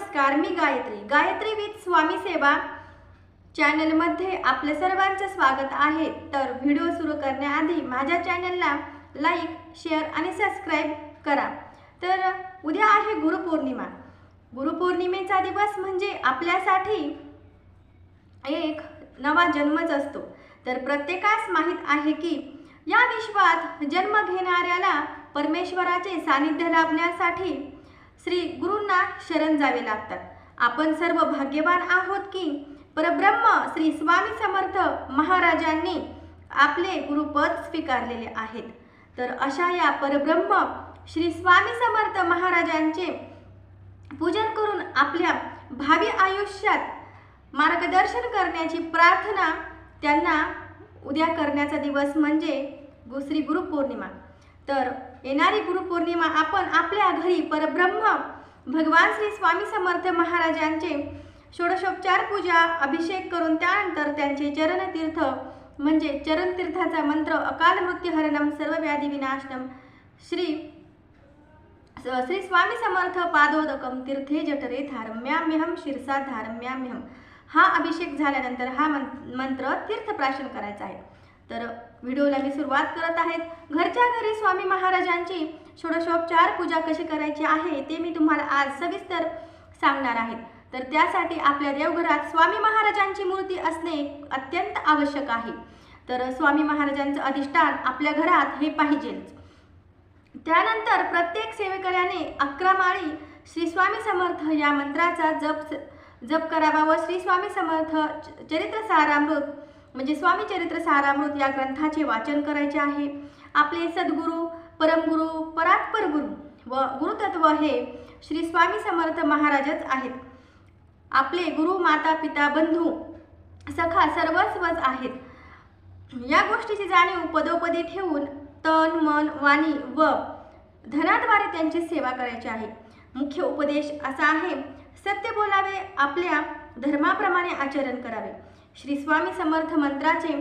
नमस्कार, मी गायत्री विथ स्वामी सेवा चॅनलमध्ये आपल्या सर्वांचं स्वागत आहे। तर व्हिडिओ सुरू करण्याआधी माझ्या चॅनलला लाईक, शेअर आणि सबस्क्राईब करा। तर उद्या आहे गुरुपौर्णिमा। गुरुपौर्णिमेचा दिवस म्हणजे आपल्यासाठी एक नवा जन्मच असतो। तर प्रत्येकास माहीत आहे की या विश्वात जन्म घेणाऱ्याला परमेश्वराचे सानिध्य लाभण्यासाठी श्री गुरूंना शरण जावे लागतात। आपण सर्व भाग्यवान आहोत की परब्रह्म श्री स्वामी समर्थ महाराजांनी आपले गुरुपद स्वीकारलेले आहेत। तर अशा या परब्रह्म श्री स्वामी समर्थ महाराजांचे पूजन करून आपल्या भावी आयुष्यात मार्गदर्शन करण्याची प्रार्थना त्यांना उद्या करण्याचा दिवस म्हणजे श्री गुरुपौर्णिमा। तर येणारी गुरुपौर्णिमा आपण आपल्या घरी परब्रह्म भगवान श्री स्वामी समर्थ महाराजांचे षोडशोपचार पूजा अभिषेक करून त्यानंतर त्यांचे चरणतीर्थ म्हणजे चरणतीर्थाचा मंत्र अकाल मृत्युहरणम सर्व व्याधी विनाशनम श्री स्वामी समर्थ पादोदकम तीर्थे जठरे धारम्याम्यहम शिरसा धारम्याम्यहम हा अभिषेक झाल्यानंतर हा मंत्र तीर्थप्राशन करायचा आहे। तर व्हिडिओला मी सुरुवात करत आहे। घरच्या घरी स्वामी महाराजांची षोडशोपचार पूजा कशी करायची आहे ते मी तुम्हाला आज सविस्तर सांगणार आहे। तर त्यासाठी आपल्या देवघरात स्वामी महाराजांची मूर्ती असणे अत्यंत आवश्यक आहे। तर स्वामी महाराजांचं अधिष्ठान आपल्या घरात हे पाहिजेच। त्यानंतर प्रत्येक सेवेकऱ्याने 11 माळी श्री स्वामी समर्थ या मंत्राचा जप करावा व श्री स्वामी समर्थ चरित्र सारामृत म्हणजे स्वामी चरित्र सारामृत या ग्रंथाचे वाचन करायचे आहे। आपले सद्गुरू, परमगुरू, परात्पर गुरु व गुरुतत्व हे श्री स्वामी समर्थ महाराजच आहेत। आपले गुरु, माता, पिता, बंधू, सखा सर्वस्वच आहेत। या गोष्टीची जाणीव पदोपदी ठेवून तन, मन, वाणी व धनाद्वारे त्यांची सेवा करायची आहे। मुख्य उपदेश असा आहे, सत्य बोलावे, आपल्या धर्माप्रमाणे आचरण करावे। श्री स्वामी समर्थ मंत्राचे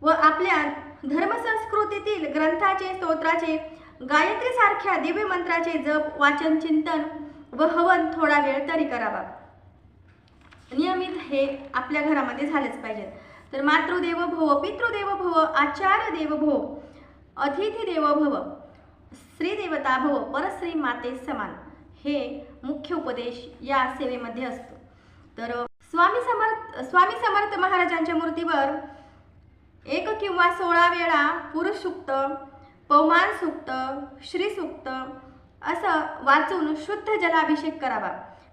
व आपल्या धर्मसंस्कृतीतील ग्रंथाचे, स्तोत्राचे, गायत्री सारख्या दिव्य मंत्राचे जप, वाचन, चिंतन व हवन थोडा वेळ तरी करावा। नियमित हे आपल्या घरामध्ये झालेच पाहिजे। तर मातृदेवो भव, पितृदेवो भव, आचार्य देवो भव, अतिथी देवो भव, श्री देवता भव, परश्री माते समान हे मुख्य उपदेश या सेवेमध्ये असतो। तर स्वामी समर्थ महाराजांच्या मूर्तीवर 1 किंवा 16 वेळा पुरुष सूक्त, पवमान सूक्त, श्री सूक्त असं वाचून शुद्ध जलाभिषेक करावा।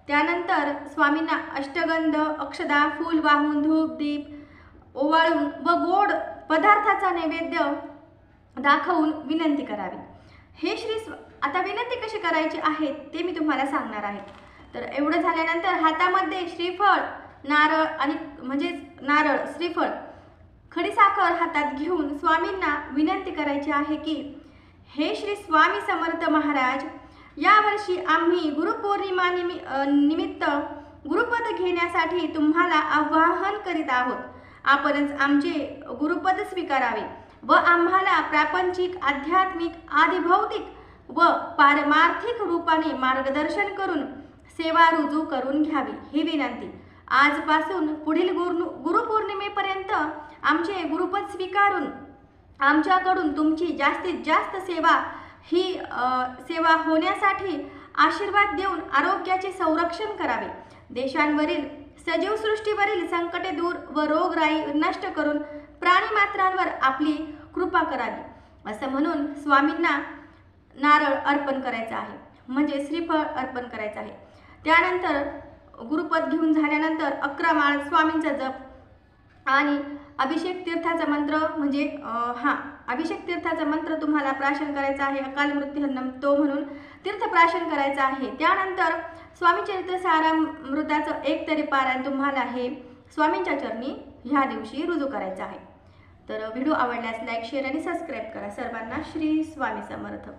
त्यानंतर स्वामींना अष्टगंध, अक्षदा, फूल वाहून, धूप, दीप ओवाळून व गोड पदार्थाचा नैवेद्य दाखवून विनंती करावी। आता विनंती कशी करायची आहे ते मी तुम्हाला सांगणार आहे। तर एवढं झाल्यानंतर हातामध्ये श्रीफळ, नारळ आणि नारळ, श्रीफळ, खडीसाखर हातात घेऊन स्वामींना विनंती करायची आहे की हे श्री स्वामी समर्थ महाराज, यावर्षी आम्ही गुरुपौर्णिमा निमित्त गुरुपद घेण्यासाठी तुम्हाला आवाहन करीत आहोत। आपणच आमचे गुरुपद स्वीकारावे व आम्हाला प्रापंचिक, आध्यात्मिक, आदिभौतिक व पारमार्थिक रूपाने मार्गदर्शन करून सेवा रुजू करून घ्यावी ही विनंती। आजपासून पुढील गुरुपौर्णिमेपर्यंत आमचे गुरुपद स्वीकारून आमच्याकडून तुमची जास्तीत जास्त सेवा होण्यासाठी आशीर्वाद देऊन आरोग्याचे संरक्षण करावे। देशांवरील सजीव सृष्टीवरील संकटे दूर व रोगराई नष्ट करून प्राणीमात्रांवर आपली कृपा करावी असं म्हणून स्वामींना नारळ अर्पण करायचा आहे म्हणजे श्रीफळ अर्पण करायचं आहे। त्यानंतर गुरुपद घेऊन झाल्यानंतर 11 माळ स्वामींचा जप आणि अभिषेक तीर्थाचा मंत्र म्हणजे अभिषेक तीर्थाचा मंत्र तुम्हाला प्राशन करायचा आहे। अकाल मृत्युहरणम तो म्हणून तीर्थप्राशन करायचं आहे। त्यानंतर स्वामी चरित्र सारामृताचं एक तरी पारायण तुम्हाला हे स्वामींच्या चरणी ह्या दिवशी रुजू करायचं आहे। तर व्हिडिओ आवडल्यास लाईक, शेअर आणि सबस्क्राईब करा। सर्वांना श्री स्वामी समर्थ।